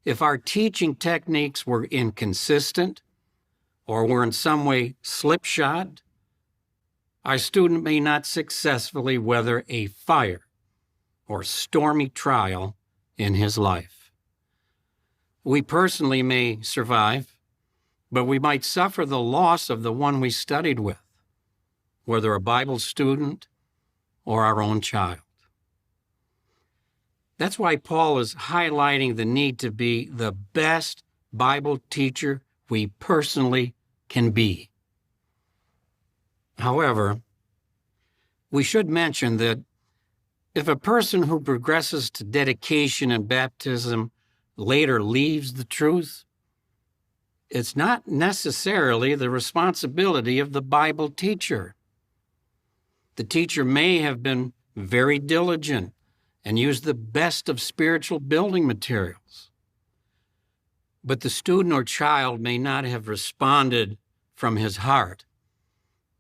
If our teaching techniques were inconsistent or were in some way slipshod, our student may not successfully weather a fire or stormy trial in his life. We personally may survive, but we might suffer the loss of the one we studied with, whether a Bible student or our own child. That's why Paul is highlighting the need to be the best Bible teacher we personally can be. However, we should mention that if a person who progresses to dedication and baptism later leaves the truth, it's not necessarily the responsibility of the Bible teacher. The teacher may have been very diligent and used the best of spiritual building materials, but the student or child may not have responded from his heart,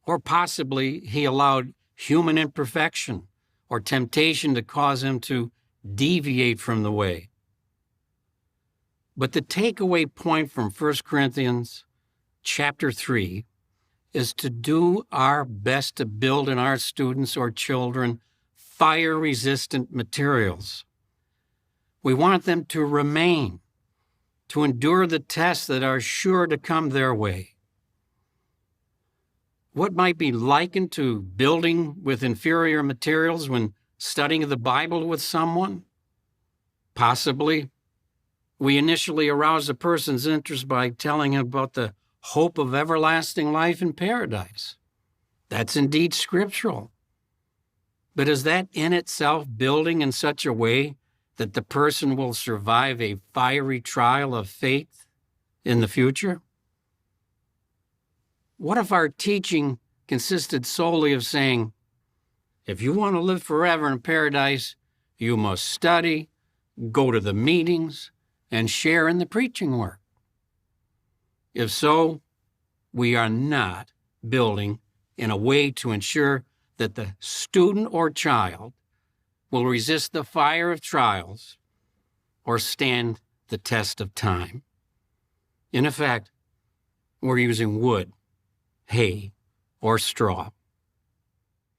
or possibly he allowed human imperfection or temptation to cause him to deviate from the way. But the takeaway point from 1 Corinthians chapter 3 is to do our best to build in our students or children fire-resistant materials. We want them to remain, to endure the tests that are sure to come their way. What might be likened to building with inferior materials when studying the Bible with someone? Possibly, we initially arouse a person's interest by telling him about the hope of everlasting life in paradise. That's indeed scriptural. But is that in itself building in such a way that the person will survive a fiery trial of faith in the future? What if our teaching consisted solely of saying, if you want to live forever in paradise, you must study, go to the meetings, and share in the preaching work? If so, we are not building in a way to ensure that the student or child will resist the fire of trials or stand the test of time. In effect, we're using wood, hay, or straw.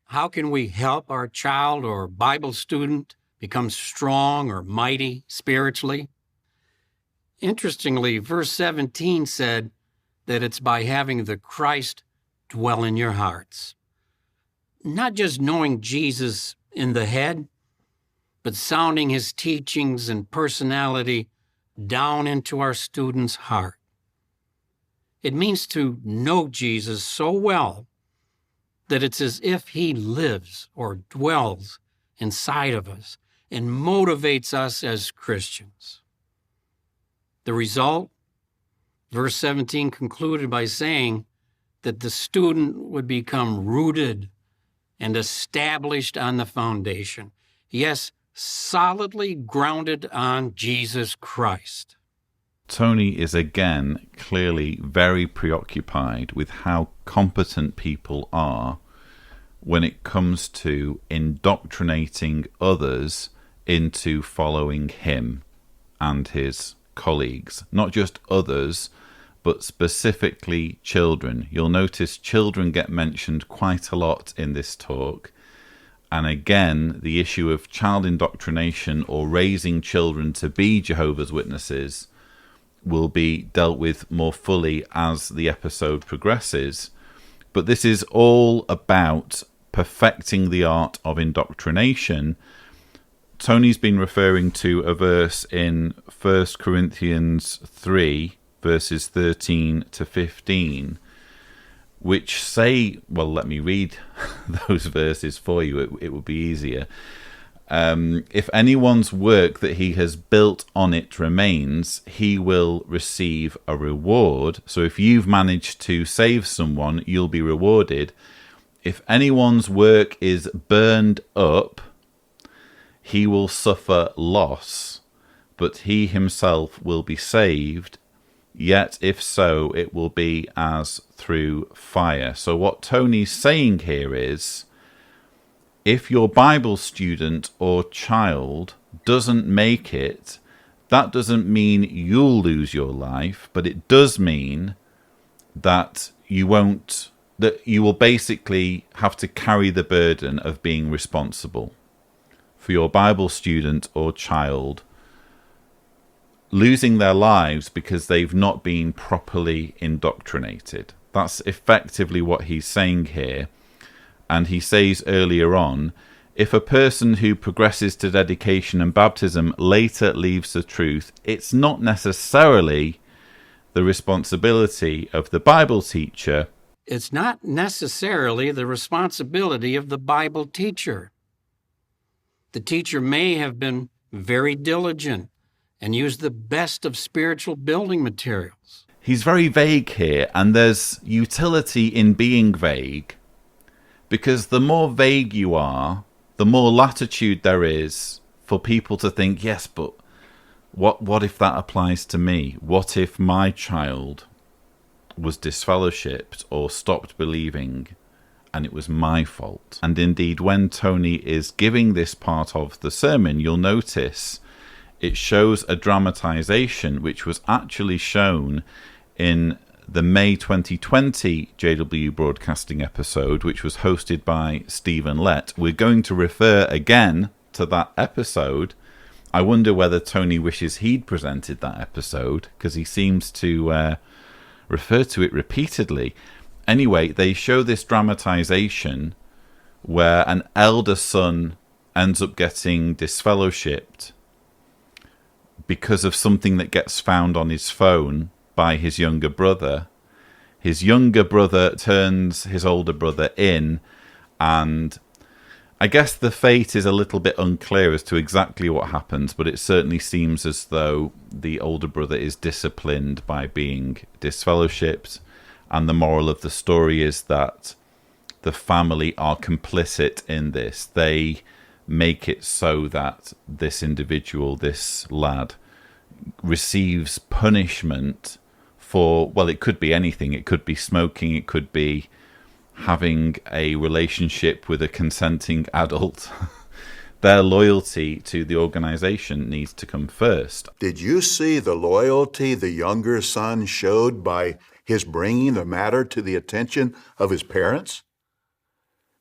How can we help our child or Bible student become strong or mighty spiritually? Interestingly, verse 17 said that it's by having the Christ dwell in your hearts. Not just knowing Jesus in the head, but sounding his teachings and personality down into our student's heart. It means to know Jesus so well that it's as if he lives or dwells inside of us and motivates us as Christians. The result, verse 17 concluded by saying that the student would become rooted and established on the foundation. Yes, solidly grounded on Jesus Christ. Tony is again clearly very preoccupied with how competent people are when it comes to indoctrinating others into following him and his colleagues. Not just others, but specifically children. You'll notice children get mentioned quite a lot in this talk. And again, the issue of child indoctrination or raising children to be Jehovah's Witnesses will be dealt with more fully as the episode progresses. But this is all about perfecting the art of indoctrination. Tony's been referring to a verse in 1 Corinthians 3, verses 13 to 15, which say, well, let me read those verses for you. It would be easier. If anyone's work that he has built on it remains, he will receive a reward. So if you've managed to save someone, you'll be rewarded. If anyone's work is burned up, he will suffer loss, but he himself will be saved. Yet if so, it will be as through fire. So what Tony's saying here is, if your Bible student or child doesn't make it, That doesn't mean you'll lose your life, but it does mean that you will basically have to carry the burden of being responsible for your Bible student or child losing their lives because they've not been properly indoctrinated. That's effectively what he's saying here. And he says earlier on, if a person who progresses to dedication and baptism later leaves the truth, it's not necessarily the responsibility of the Bible teacher. It's not necessarily the responsibility of the Bible teacher. The teacher may have been very diligent and used the best of spiritual building materials. He's very vague here, and there's utility in being vague, because the more vague you are, the more latitude there is for people to think, yes, but what if that applies to me? What if my child was disfellowshipped or stopped believing and it was my fault? And indeed, when Tony is giving this part of the sermon, you'll notice it shows a dramatization which was actually shown in the May 2020 JW Broadcasting episode, which was hosted by Stephen Lett. We're going to refer again to that episode. I wonder whether Tony wishes he'd presented that episode, because he seems to refer to it repeatedly. Anyway, they show this dramatization where an elder son ends up getting disfellowshipped because of something that gets found on his phone by his younger brother. His younger brother turns his older brother in, and I guess the fate is a little bit unclear as to exactly what happens, but it certainly seems as though the older brother is disciplined by being disfellowshipped, and the moral of the story is that the family are complicit in this. They make it so that this individual, this lad, receives punishment for, well, it could be anything. It could be smoking, it could be having a relationship with a consenting adult. Their loyalty to the organization needs to come first. Did you see the loyalty the younger son showed by his bringing the matter to the attention of his parents?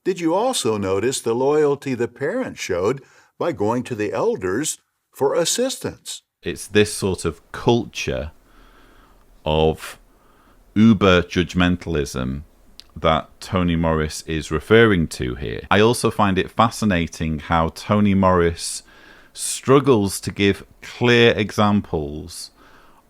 Did you also notice the loyalty the parents showed by going to the elders for assistance? It's this sort of culture of uber judgmentalism that Tony Morris is referring to here. I also find it fascinating how Tony Morris struggles to give clear examples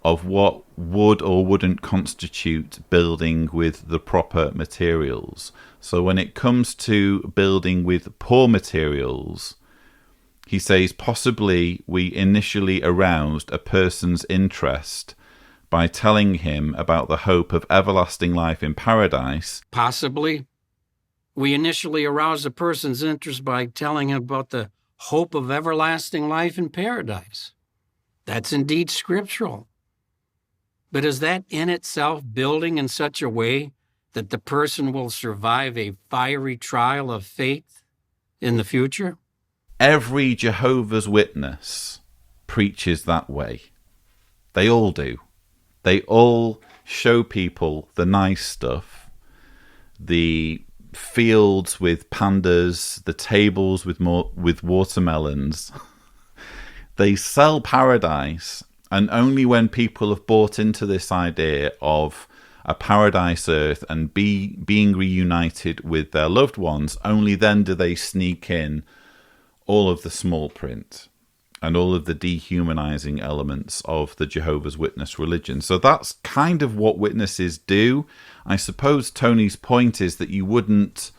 of what would or wouldn't constitute building with the proper materials. So when it comes to building with poor materials, he says possibly we initially aroused a person's interest by telling him about the hope of everlasting life in paradise. Possibly, we initially aroused a person's interest by telling him about the hope of everlasting life in paradise. That's indeed scriptural. But is that in itself building in such a way that the person will survive a fiery trial of faith in the future? Every Jehovah's Witness preaches that way. They all do. They all show people the nice stuff, the fields with pandas, the tables with watermelons. They sell paradise, and only when people have bought into this idea of a paradise earth and being reunited with their loved ones, only then do they sneak in all of the small print and all of the dehumanizing elements of the Jehovah's Witness religion. So that's kind of what witnesses do. I suppose Tony's point is that you wouldn't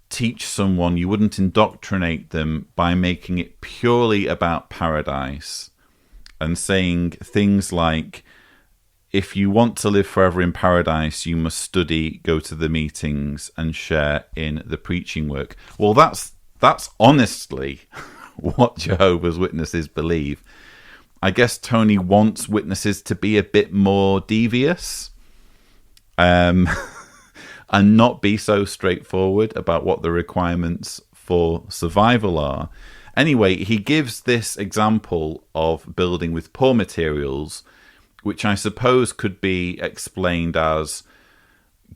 teach someone, you wouldn't indoctrinate them by making it purely about paradise and saying things like, if you want to live forever in paradise, you must study, go to the meetings, and share in the preaching work. Well, that's honestly what Jehovah's Witnesses believe. I guess Tony wants witnesses to be a bit more devious and not be so straightforward about what the requirements for survival are. Anyway, he gives this example of building with poor materials, which I suppose could be explained as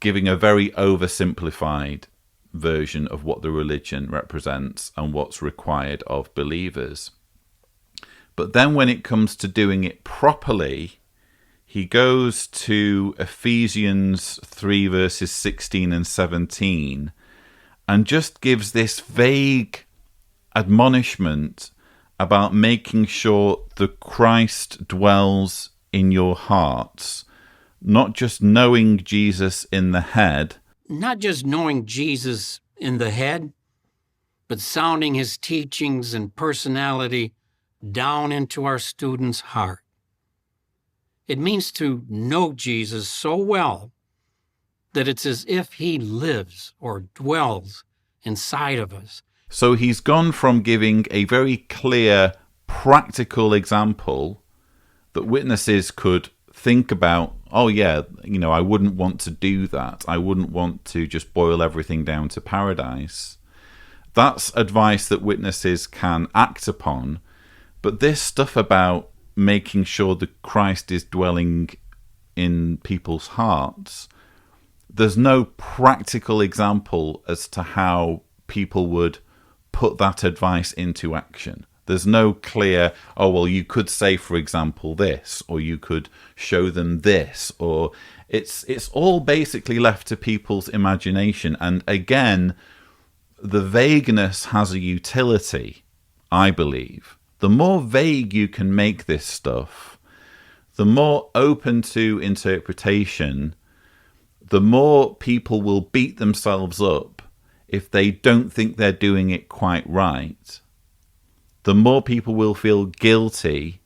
giving a very oversimplified version of what the religion represents and what's required of believers. But then when it comes to doing it properly, he goes to Ephesians 3 verses 16 and 17 and just gives this vague admonishment about making sure the Christ dwells in your hearts, not just knowing Jesus in the head. Not just knowing Jesus in the head, but sounding his teachings and personality down into our students' heart. It means to know Jesus so well that it's as if he lives or dwells inside of us. So he's gone from giving a very clear, practical example that witnesses could think about, oh yeah, I wouldn't want to do that. I wouldn't want to just boil everything down to paradise. That's advice that witnesses can act upon. But this stuff about making sure that Christ is dwelling in people's hearts, there's no practical example as to how people would put that advice into action. There's no clear, oh, well, you could say, for example, this, or you could show them this, or it's all basically left to people's imagination. And again, the vagueness has a utility, I believe. The more vague you can make this stuff, the more open to interpretation, the more people will beat themselves up if they don't think they're doing it quite right. The more people will feel guilty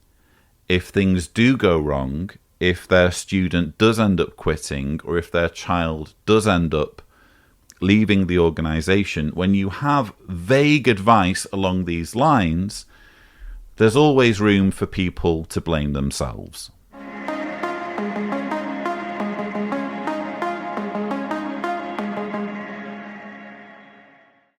if things do go wrong, if their student does end up quitting, or if their child does end up leaving the organization. When you have vague advice along these lines, there's always room for people to blame themselves.